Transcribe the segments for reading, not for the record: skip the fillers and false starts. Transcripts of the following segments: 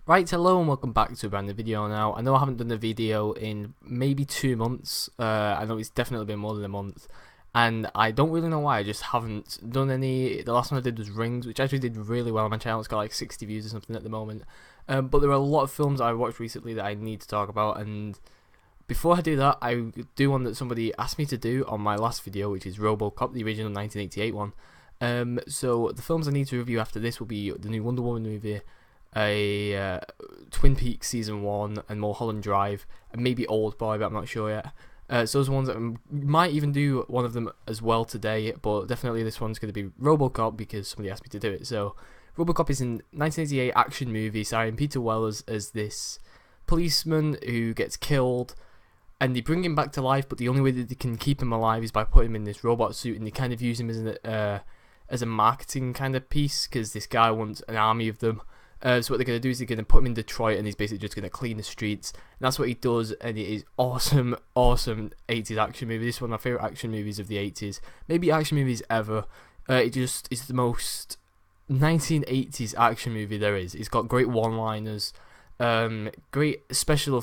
Right, hello and welcome back to a brand new video now. I know I haven't done a video in maybe 2 months. I know it's definitely been more than a month. And I don't really know why, I just haven't done any. The last one I did was Rings, which actually did really well on my channel. It's got like 60 views or something at the moment. But there are a lot of films I watched recently that I need to talk about. And before I do that, I do one that somebody asked me to do on my last video, which is Robocop, the original 1988 one. So the films I need to review after this will be the new Wonder Woman movie, Twin Peaks Season 1 and Mulholland Drive, and maybe Old Boy, but I'm not sure yet. So those are ones that might even do one of them as well today, but definitely this one's going to be Robocop because somebody asked me to do it. So Robocop is a 1988 action movie starring Peter Weller as this policeman who gets killed, and they bring him back to life, but the only way that they can keep him alive is by putting him in this robot suit, and they kind of use him as a marketing kind of piece because this guy wants an army of them. So what they're going to do is they're going to put him in Detroit, and he's basically just going to clean the streets. And that's what he does, and it is awesome 80s action movie. This is one of my favourite action movies of the 80s. Maybe action movies ever. It just is the most 1980s action movie there is. It's got great one-liners, great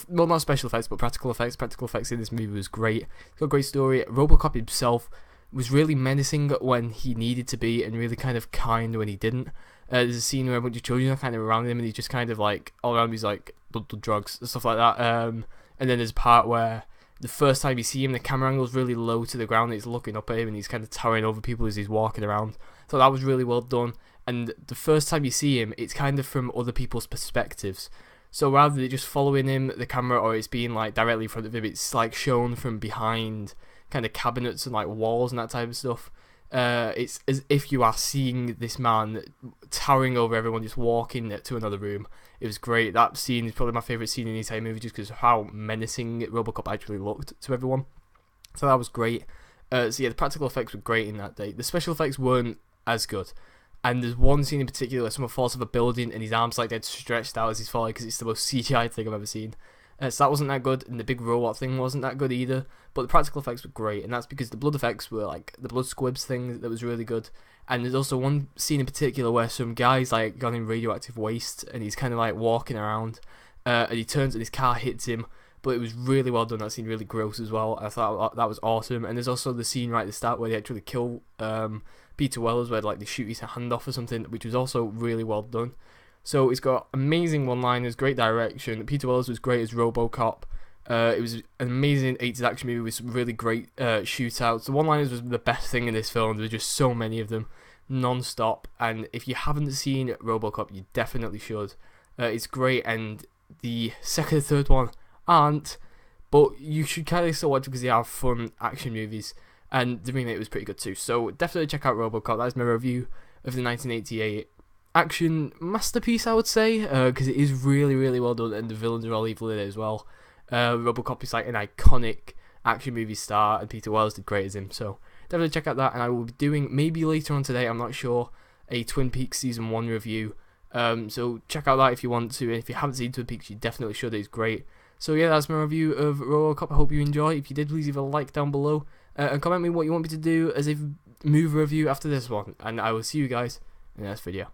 not special effects, but practical effects. Practical effects in this movie was great. It's got a great story. Robocop himself was really menacing when he needed to be, and really kind of kind when he didn't. There's a scene where a bunch of children are kind of around him, and he's just kind of like all around him. He's like blood, drugs, and stuff like that. And then there's a part where the first time you see him, the camera angle's really low to the ground, and he's looking up at him, and he's kind of towering over people as he's walking around. So that was really well done. And the first time you see him, it's kind of from other people's perspectives. So rather than just following him, the camera, or it's being like directly in front of him, it's like shown from behind kind of cabinets and like walls and that type of stuff. It's as if you are seeing this man towering over everyone, just walking to another room. It was great. That scene is probably my favourite scene in the entire movie, just because of how menacing Robocop actually looked to everyone. So that was great. So yeah, the practical effects were great in that day. The special effects weren't as good. And there's one scene in particular where someone falls off a building and his arms like dead stretched out as he's falling, because it's the most CGI thing I've ever seen. So that wasn't that good, and the big robot thing wasn't that good either, but the practical effects were great, and that's because the blood effects were like the blood squibs thing that was really good. And there's also one scene in particular where some guy's like gone in radioactive waste, and he's kind of like walking around, and he turns and his car hits him, but it was really well done. That scene really gross as well. I thought that was awesome. And there's also the scene right at the start where they actually kill Peter Wells, where like they shoot his hand off or something, which was also really well done. So it's got amazing one-liners, great direction. Peter Wells was great as Robocop. It was an amazing 80s action movie with some really great shootouts. The one-liners was the best thing in this film. There were just so many of them, non-stop. And if you haven't seen Robocop, you definitely should. It's great, and the second and third one aren't, but you should kind of still watch it because they are fun action movies. And the remake was pretty good too. So definitely check out Robocop. That's my review of the 1988 action masterpiece, I would say, because it is really well done, and the villains are all evil in it as well. Robocop is like an iconic action movie star, and Peter Wells did great as him, so definitely check out that. And I will be doing, maybe later on today, I'm not sure, a Twin Peaks Season 1 review, so check out that if you want to, and if you haven't seen Twin Peaks, you definitely should. It's great. So yeah, that's my review of Robocop. I hope you enjoy. If you did, please leave a like down below, and comment me what you want me to do as a movie review after this one, and I will see you guys in the next video.